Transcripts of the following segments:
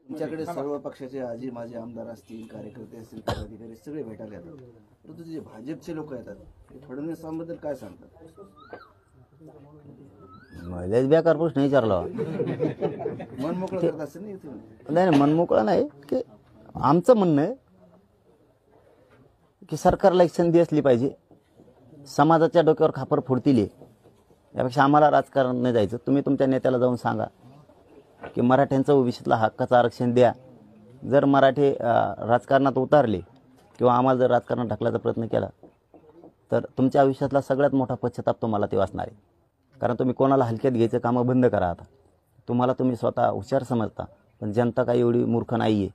तुमच्याकडे सर्व पक्षाचे आजी माजी आमदार असतील, कार्यकर्ते असतील, पदाधिकारी सगळे भेटायला येतात, परंतु जे भाजपचे लोक येतात ते फडणवीसांबद्दल काय सांगतात? लयच बेकार प्रश्न विचारला. मन मोकळं करत असेल ना इथून. नाही, मन मोकळं नाही. की आमचं म्हणणं आहे की सरकारला एक संधी असली पाहिजे. समाजाच्या डोक्यावर खापर फोडतील यापेक्षा आम्हाला राजकारण नाही जायचं. तुम्ही तुमच्या नेत्याला जाऊन सांगा की मराठ्यांचं ओबीसीतला हक्काचं आरक्षण द्या. जर मराठी राजकारणात उतारले किंवा आम्हाला जर राजकारणात ढकलायचा प्रयत्न केला तर तुमच्या आयुष्यातला सगळ्यात मोठा पश्चाताप तुम्हाला ते वाचणार आहे. कारण तुम्ही कोणाला हलक्यात घ्यायचं कामं बंद करा. आता तुम्ही स्वतः हुशार समजता, पण जनता काही एवढी मूर्ख नाही आहे.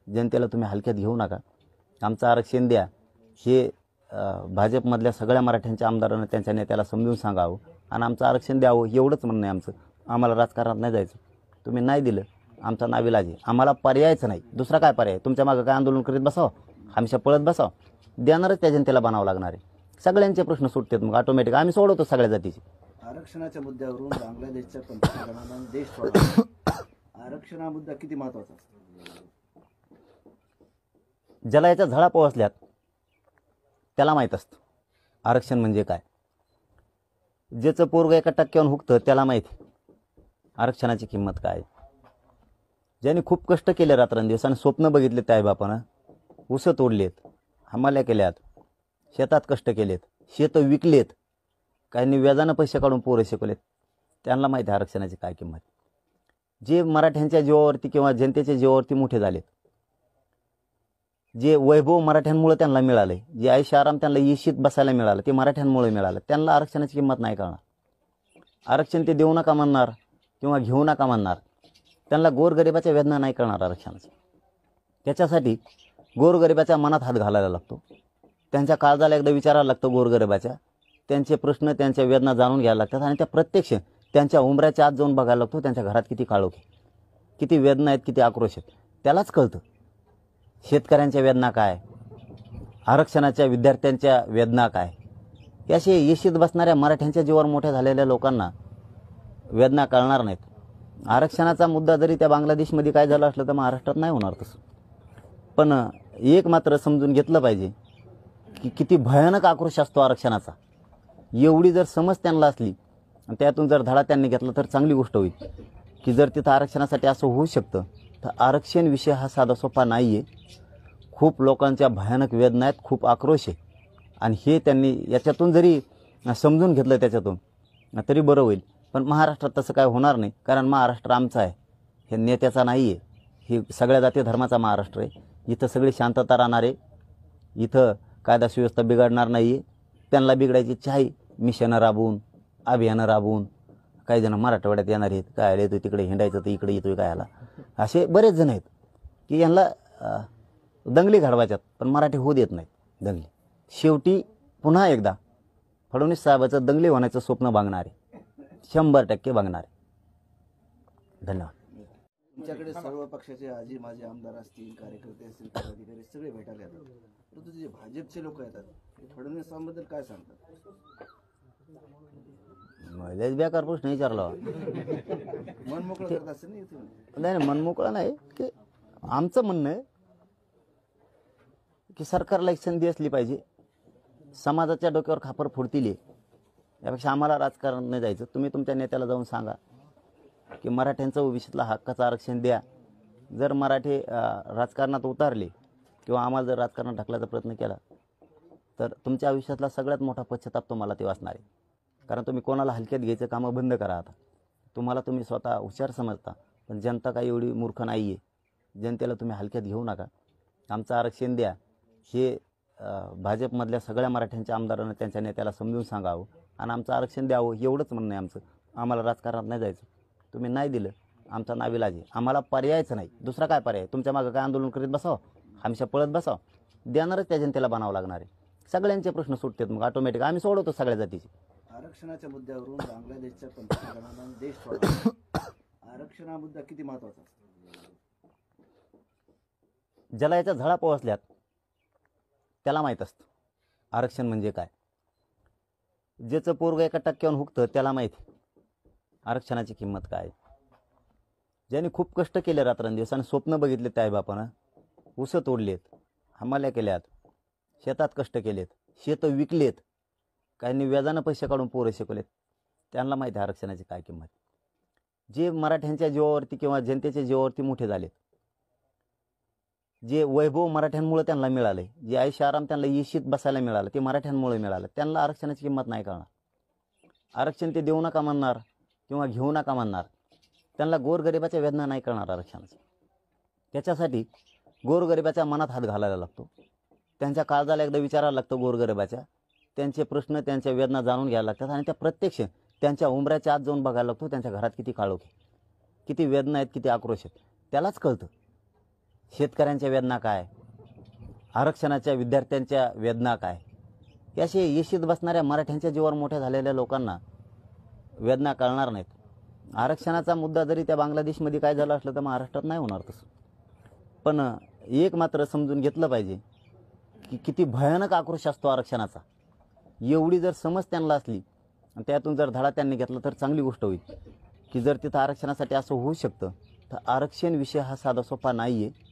जनतेला तुम्ही हलक्यात घेऊ नका. आमचं आरक्षण द्या हे भाजपमधल्या सगळ्या मराठ्यांच्या आमदारांना त्यांच्या नेत्याला समजून सांगावं आणि आमचं आरक्षण द्यावं एवढंच म्हणणं आहे आमचं. आम्हाला राजकारणात नाही जायचं. तुम्ही नाही दिलं आमचा नाविलाज आहे. आम्हाला पर्यायच नाही. दुसरा काय पर्याय? तुमच्या मागं काय आंदोलन करीत बसावं, हमेशा पळत बसावं? देणारच त्या जनतेला बनावं लागणार आहे. सगळ्यांचे प्रश्न सुटतात मग ऑटोमॅटिक. आम्ही सोडवतो सगळ्या जातीचे. आरक्षणाच्या मुद्द्यावरून बांगलादेशच्या पंतप्रधानांनी देश सोडला. आरक्षण हा मुद्दा किती महत्वाचा असतो? ज्याला याच्या झळा पोहोचल्यात त्याला माहीत असतं आरक्षण म्हणजे काय. ज्याचं पोरग 1% हुकतं त्याला माहिती आरक्षणाची किंमत काय. ज्यांनी खूप कष्ट केले रात्रंदिवस आणि स्वप्न बघितले त्या बापानं, उसं तोडलेत, हमाल्या केल्यात, शेतात कष्ट केलेत, शेतं विकलेत, काहींनी व्याजानं पैसे काढून पोरं शिकवलेत, त्यांना माहिती आहे आरक्षणाची काय किंमत. जे मराठ्यांच्या जीवावरती किंवा जनतेच्या जीवावरती मोठे झालेत, जे वैभव मराठ्यांमुळे त्यांना मिळाले, जे आयुष्य आराम त्यांना येशीत बसायला मिळालं ते मराठ्यांमुळे मिळालं, त्यांना आरक्षणाची किंमत नाही कळणार. आरक्षण ते देऊ नका म्हणणार किंवा घेऊ नका म्हणणार, त्यांना गोरगरिबाच्या वेदना नाही कळणार आरक्षणाची. त्याच्यासाठी गोरगरिबाच्या मनात हात घालायला लागतो. त्यांच्या काळजाला एकदा विचारायला लागतं गोरगरिबाच्या. त्यांचे प्रश्न त्यांच्या वेदना जाणून घ्यायला लागतात आणि त्या प्रत्यक्ष त्यांच्या उंबऱ्याच्या आत जाऊन बघायला लागतो. त्यांच्या घरात किती काळोख आहे, किती वेदना आहेत, किती आक्रोश आहेत, त्यालाच कळतं. शेतकऱ्यांच्या वेदना काय, आरक्षणाच्या विद्यार्थ्यांच्या वेदना काय, याशी येशीत बसणाऱ्या मराठ्यांच्या जीवावर मोठ्या झालेल्या लोकांना वेदना कळणार नाहीत. आरक्षणाचा मुद्दा जरी त्या बांगलादेशमध्ये काय झालं असलं तर महाराष्ट्रात नाही होणार तसं. पण एक मात्र समजून घेतलं पाहिजे की किती भयानक आक्रोश असतो आरक्षणाचा. एवढी जर समज त्यांना असली आणि त्यातून जर धडा त्यांनी घेतला तर चांगली गोष्ट होईल. की जर तिथं आरक्षणासाठी असं होऊ शकतं तर आरक्षण विषय हा साधा सोपा नाही आहे. खूप लोकांच्या भयानक वेदना आहेत, खूप आक्रोश आहे आणि हे त्यांनी याच्यातून जरी समजून घेतलं त्याच्यातून तरी बरं होईल. पण महाराष्ट्रात तसं काय होणार नाही, कारण महाराष्ट्र आमचा आहे, हे नेत्याचा नाही आहे. हे सगळ्या जाती धर्माचा महाराष्ट्र आहे. इथं सगळी शांतता राहणार आहे. इथं कायदा सुव्यवस्था बिघडणार नाही आहे. त्यांना बिघडायची इच्छा आहे. मिशनं राबवून, अभियानं राबवून, काही जण मराठवाड्यात येणार आहेत, काय येतो तिकडे हिंडायचं तर इकडे येतोय काय आला, असे बरेच जण आहेत की यांना दंगली घडवायच्यात पण मराठी होऊ देत नाहीत दंगली. शेवटी पुन्हा एकदा फडणवीस साहेबाचं दंगली होण्याचं स्वप्न बांगणार आहे, 100% बांगणार आहे. धन्यवाद. तुमच्याकडे सर्व पक्षाचे आजी माजी आमदार असतील, कार्यकर्ते असतील, पदाधिकारी सगळे भेटायला येतात, परंतु जे भाजपचे लोक येतात ते फडणवीसांबद्दल काय सांगतात? लयच बेकार प्रश्न विचारला. मन मोकळं करत असेल ना इथून. नाही, मन मोकळं नाही. की आमचं म्हणणं आहे की सरकारला एक संधी असली पाहिजे. समाजाच्या डोक्यावर खापर फोडतील यापेक्षा आम्हाला राजकारण नाही जायचं. तुम्ही तुमच्या नेत्याला जाऊन सांगा की मराठ्यांचं ओबीसीतला हक्काचं आरक्षण द्या. जर मराठी राजकारणात उतारले किंवा आम्हाला जर राजकारणात ढकलायचा प्रयत्न केला तर तुमच्या आयुष्यातला सगळ्यात मोठा पश्चाताप तुम्हाला ते वाचणार आहे. कारण तुम्ही कोणाला हलक्यात घ्यायचं कामं बंद करा. आता तुम्ही स्वतः हुशार समजता, पण जनता काही एवढी मूर्ख नाही आहे. जनतेला तुम्ही हलक्यात घेऊ नका. आमचं आरक्षण द्या हे भाजपमधल्या सगळ्या मराठ्यांच्या आमदारांना त्यांच्या नेत्याला समजून सांगावं आणि आमचं आरक्षण द्यावं एवढंच म्हणणं आहे आमचं. आम्हाला राजकारणात नाही जायचं. तुम्ही नाही दिलं आमचा नाविलाज आहे. आम्हाला पर्यायच नाही. दुसरा काय पर्याय? तुमच्या मागं काय आंदोलन करीत बसावं, हमेशा पळत बसावं? देणारच त्या जनतेला बनावं लागणार आहे. सगळ्यांचे प्रश्न सुटतात मग ऑटोमॅटिक. आम्ही सोडवतो सगळ्या जातीचे. आरक्षणाच्या मुद्द्यावरून बांगलादेशच्या पंतप्रधानांनी देश सोडला. आरक्षण हा मुद्दा किती महत्वाचा असतो? ज्याला याच्या झळा पोहोचल्यात त्याला माहीत असतं आरक्षण म्हणजे काय. ज्याचं पोरग 1% हुकतं त्याला माहिती आरक्षणाची किंमत काय. ज्यांनी खूप कष्ट केले रात्रंदिवस आणि स्वप्न बघितले त्या आईबापानं, उसं तोडलेत, हमाल्या केल्यात, शेतात कष्ट केलेत, शेतं विकलेत, काहींनी व्याजानं पैसे काढून पोरं शिकवलेत, त्यांना माहिती आहे आरक्षणाची काय किंमत. जे मराठ्यांच्या जीवावरती किंवा जनतेच्या जीवावरती मोठे झालेत, जे वैभव मराठ्यांमुळे त्यांना मिळालं, जे आयुष्य आराम त्यांना इशित बसायला मिळालं ते मराठ्यांमुळे मिळालं, त्यांना आरक्षणाची किंमत नाही कळणार. आरक्षण ते देऊ नका म्हणणार किंवा घेऊ नका म्हणणार, त्यांना गोरगरिबाच्या वेदना नाही कळणार आरक्षणाची. त्याच्यासाठी गोरगरिबाच्या मनात हात घालायला लागतो, त्यांच्या काळजाला एकदा विचारायला लागतं गोरगरिबाच्या, त्यांचे प्रश्न त्यांच्या वेदना जाणून घ्यायला लागतात आणि त्या प्रत्यक्ष त्यांच्या उंबऱ्याच्या आत जाऊन बघायला लागतो, त्यांच्या घरात किती काळोख आहे, किती वेदना आहेत, किती आक्रोश आहेत, त्यालाच कळतं शेतकऱ्यांच्या वेदना काय, आरक्षणाच्या विद्यार्थ्यांच्या वेदना काय. हे असे येशीत बसणाऱ्या मराठ्यांच्या जीवावर मोठ्या झालेल्या लोकांना वेदना कळणार नाहीत. आरक्षणाचा मुद्दा जरी त्या बांगलादेशमध्ये काय झालं असलं तर महाराष्ट्रात नाही होणार तसं. पण एक मात्र समजून घेतलं पाहिजे की किती भयानक आक्रोश असतो आरक्षणाचा. एवढी जर समज त्यांना असली आणि त्यातून जर धडा त्यांनी घेतला तर चांगली गोष्ट होईल. की जर तिथं आरक्षणासाठी असं होऊ शकतं तर आरक्षण विषय हा साधा सोपा नाही आहे.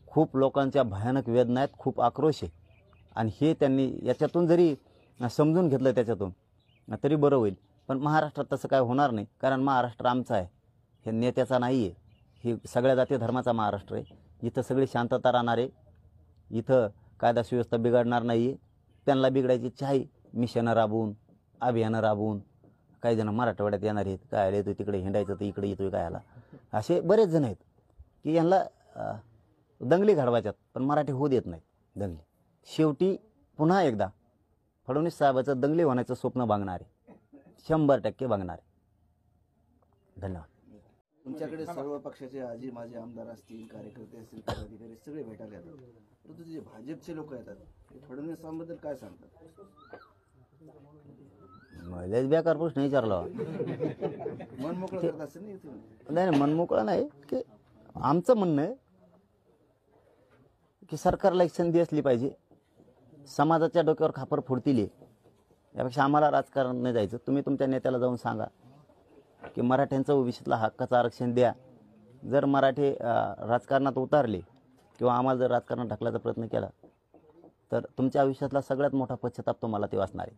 खूप लोकांच्या भयानक वेदना आहेत, खूप आक्रोश आहे आणि हे त्यांनी याच्यातून जरी समजून घेतलं त्याच्यातून तरी बरं होईल. पण महाराष्ट्रात तसं काय होणार नाही, कारण महाराष्ट्र आमचा आहे, हे नेत्याचा नाही आहे. हे सगळ्या जाती धर्माचा महाराष्ट्र आहे. इथं सगळी शांतता राहणार आहे, इथं कायदा सुव्यवस्था बिघडणार नाही आहे. त्यांना बिघडायची इच्छा आहे, मिशनं राबवून, अभियानं राबवून. काही जण मराठवाड्यात येणार आहेत, काय आले येतो तिकडे हिंडायचं तर इकडे येतोय काय आला, असे बरेच जण आहेत की यांना दंगली घडवायच्यात, पण मराठी होऊ देत नाहीत दंगली. शेवटी पुन्हा एकदा फडणवीस साहेबाचं दंगली होण्याचं स्वप्न बांगणार आहे, 100% बांगणार आहे. धन्यवाद. तुमच्याकडे सर्व पक्षाचे आजी माजी आमदार असतील, कार्यकर्ते असतील, पदाधिकारी सगळे भेटायला येतात, परंतु जे भाजपचे लोक येतात ते फडणवीसांबद्दल काय सांगतात? लयच बेकार प्रश्न विचारला. मन मोकळं करत असेल ना इथे? नाही, मनमोकळं नाही. की आमचं म्हणणं आहे की सरकारला एक संधी असली पाहिजे. समाजाच्या डोक्यावर खापर फोडतील यापेक्षा आम्हाला राजकारण नाही जायचं. तुम्ही तुमच्या नेत्याला जाऊन सांगा की मराठ्यांचं ओबीसीतला हक्काचं आरक्षण द्या. जर मराठी राजकारणात उतारले किंवा आम्हाला जर राजकारणात ढकलायचा प्रयत्न केला तर तुमच्या आयुष्यातला सगळ्यात मोठा पश्चाताप तुम्हाला ते वाचणार आहे.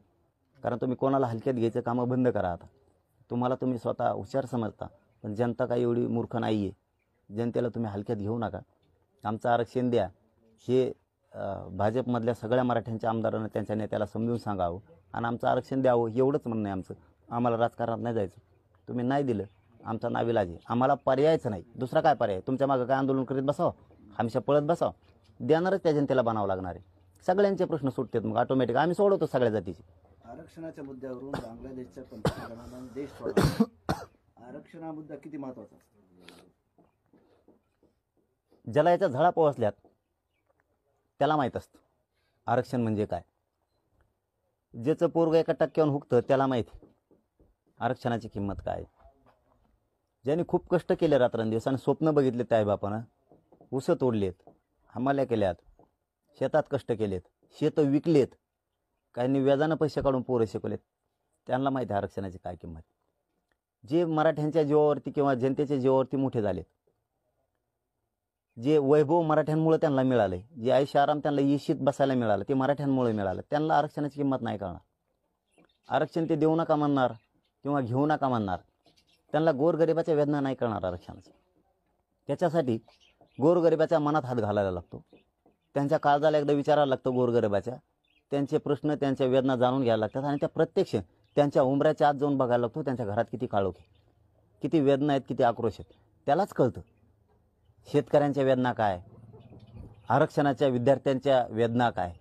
कारण तुम्ही कोणाला हलक्यात घ्यायचं कामं बंद करा. आता तुम्ही स्वतः हुशार समजता, पण जनता काही एवढी मूर्ख नाही आहे. जनतेला तुम्ही हलक्यात घेऊ नका. आमचं आरक्षण द्या हे भाजपमधल्या सगळ्या मराठ्यांच्या आमदारांना त्यांच्या नेत्याला समजून सांगावं आणि आमचं आरक्षण द्यावं, एवढंच म्हणणं आहे आमचं. आम्हाला राजकारणात नाही जायचं. तुम्ही नाही दिलं, आमचा नाविलाज आहे. आम्हाला पर्यायच नाही. दुसरा काय पर्याय? तुमच्या मागं काय आंदोलन करीत बसावं, हमेशा पळत बसावं? देणारच त्या जनतेला बनावं लागणार आहे. सगळ्यांचे प्रश्न सुटतात मग ऑटोमॅटिक. आम्ही सोडवतो सगळ्या जातीचे. आरक्षणाच्या मुद्द्यावरून बांगलादेशच्या पंतप्रधानांनी देश सोडला. आरक्षण हा मुद्दा किती महत्वाचा असतो? ज्याला याच्या झळा पोहोचल्यात त्याला माहीत असतं आरक्षण म्हणजे काय. ज्याचं पोरगं 1% हुकतं त्याला माहिती आरक्षणाची किंमत काय. ज्यांनी खूप कष्ट केले रात्रंदिवस आणि स्वप्न बघितले त्या आईबापानं, उसं तोडलेत, हमाल्या केल्यात, शेतात कष्ट केलेत, शेतं विकलेत, काहींनी व्याजानं पैसे काढून पोरं शिकवलेत, त्यांना माहिती आहे आरक्षणाची काय किंमत. जे मराठ्यांच्या जीवावरती किंवा जनतेच्या जीवावरती मोठे झालेत, जे वैभव मराठ्यांमुळे त्यांना मिळालं, जे आयुष्य आराम त्यांना इशित बसायला मिळालं ते मराठ्यांमुळे मिळालं, त्यांना आरक्षणाची किंमत नाही कळणार. आरक्षण ते देऊ नका म्हणणार किंवा घेऊ नका म्हणणार, त्यांना गोरगरिबाच्या वेदना नाही कळणार आरक्षणाची. त्याच्यासाठी गोरगरिबाच्या मनात हात घालायला लागतो, त्यांच्या काळजाला एकदा विचारायला लागतं गोरगरिबाच्या, त्यांचे प्रश्न त्यांच्या वेदना जाणून घ्यायला लागतात आणि त्या प्रत्यक्ष त्यांच्या उंबऱ्याच्या आत जाऊन बघायला लागतो, त्यांच्या घरात किती काळोख आहे, किती वेदना आहेत, किती आक्रोश आहेत, त्यालाच कळतं शेतकऱ्यांच्या वेदना काय, आरक्षणाच्या विद्यार्थ्यांच्या वेदना काय.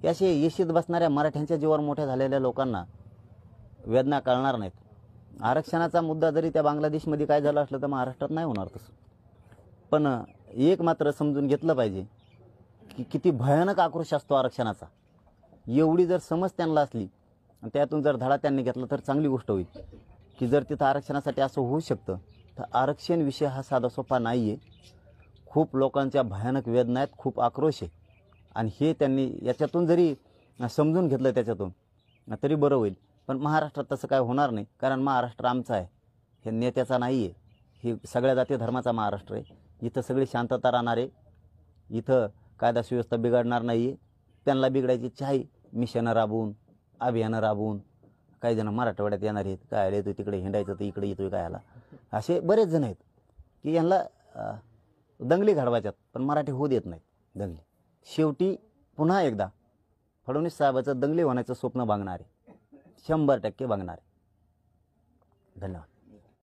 हे असे येशीत बसणाऱ्या मराठ्यांच्या जीवावर मोठ्या झालेल्या लोकांना वेदना कळणार नाहीत. आरक्षणाचा मुद्दा जरी त्या बांगलादेशमध्ये काय झालं असलं तर महाराष्ट्रात नाही होणार तसं. पण एक मात्र समजून घेतलं पाहिजे की किती भयानक आक्रोश असतो आरक्षणाचा. एवढी जर समज त्यांना असली आणि त्यातून जर धडा त्यांनी घेतला तर चांगली गोष्ट होईल. की जर तिथं आरक्षणासाठी असं होऊ शकतं तर आरक्षण विषय हा साधा सोपा नाही आहे. खूप लोकांच्या भयानक वेदना आहेत, खूप आक्रोश आहे आणि हे त्यांनी याच्यातून जरी समजून घेतलं त्याच्यातून तरी बरं होईल. पण महाराष्ट्रात तसं काय होणार नाही, कारण महाराष्ट्र आमचा आहे, हे नेत्याचा नाही आहे. हे सगळ्या जाती धर्माचा महाराष्ट्र आहे. इथं सगळी शांतता राहणार आहे. इथं कायदा सुव्यवस्था बिघडणार नाही. त्यांना बिघडायची इच्छा आहे. मिशनं राबवून, अभियानं राबवून. काही जण मराठवाड्यात येणार आहेत, काय येतो तिकडे हिंडायचं तर इकडे येतोय काय आला. असे बरेच जण आहेत की यांना दंगली घडवायच्यात, पण मराठी होऊ देत नाहीत दंगली. शेवटी पुन्हा एकदा फडणवीस साहेबाचं दंगली होण्याचं स्वप्न बांगणार आहे, 100% बांगणार आहे. धन्यवाद.